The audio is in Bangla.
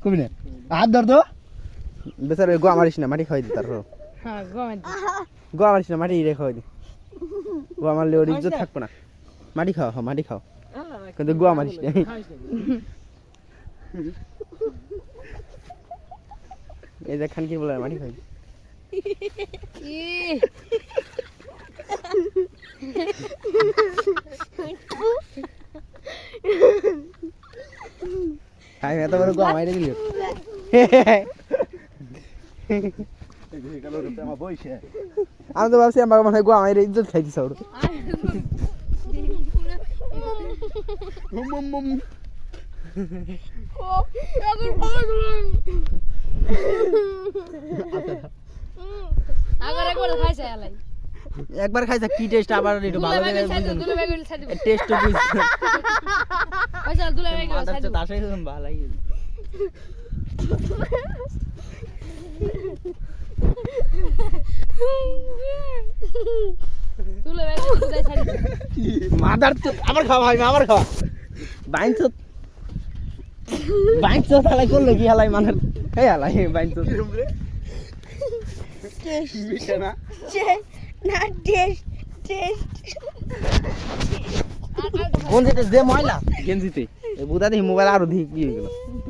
কবি না হাত ধর তো বেচার গোয়া মারিস না মাটি খাওয়াই দি তার হ্যাঁ গোয়া মারিস না মাটি রে খাওয়াই দি গোয়া মারলে ওর ইজ্জত থাকবো না মাটি খাও হ্যাঁ মাটি খাও কিন্তু গোয়া মারিস না এই যে খান কি বলে মাটি খাওয়াই খাই এত বড় গোয়া মাইরে দিল আমি তো ভাবছি আমার মনে হয় গোয়া মাইরে ইজ্জত খাই দিছ ওর একবার খাইছা কি টেস্ট আবার একটু ভালো লাগে টেস্ট তো বুঝ আচ্ছা দুলা ভাই গেল আচ্ছা তাসাই তো ভালো লাগে দুলা ভাই দুলাই ছাড়ি মাদার তো আবার খাওয়া ভাই আবার খাওয়া বাইন তো হালাই করলো কি হালাই মানার এই হালাই বাইন তো না কোন যেটা যে ময়লা গেঞ্জিতে এই বুদা দেখি মোবাইল আরো দিয়ে কি হয়ে গেল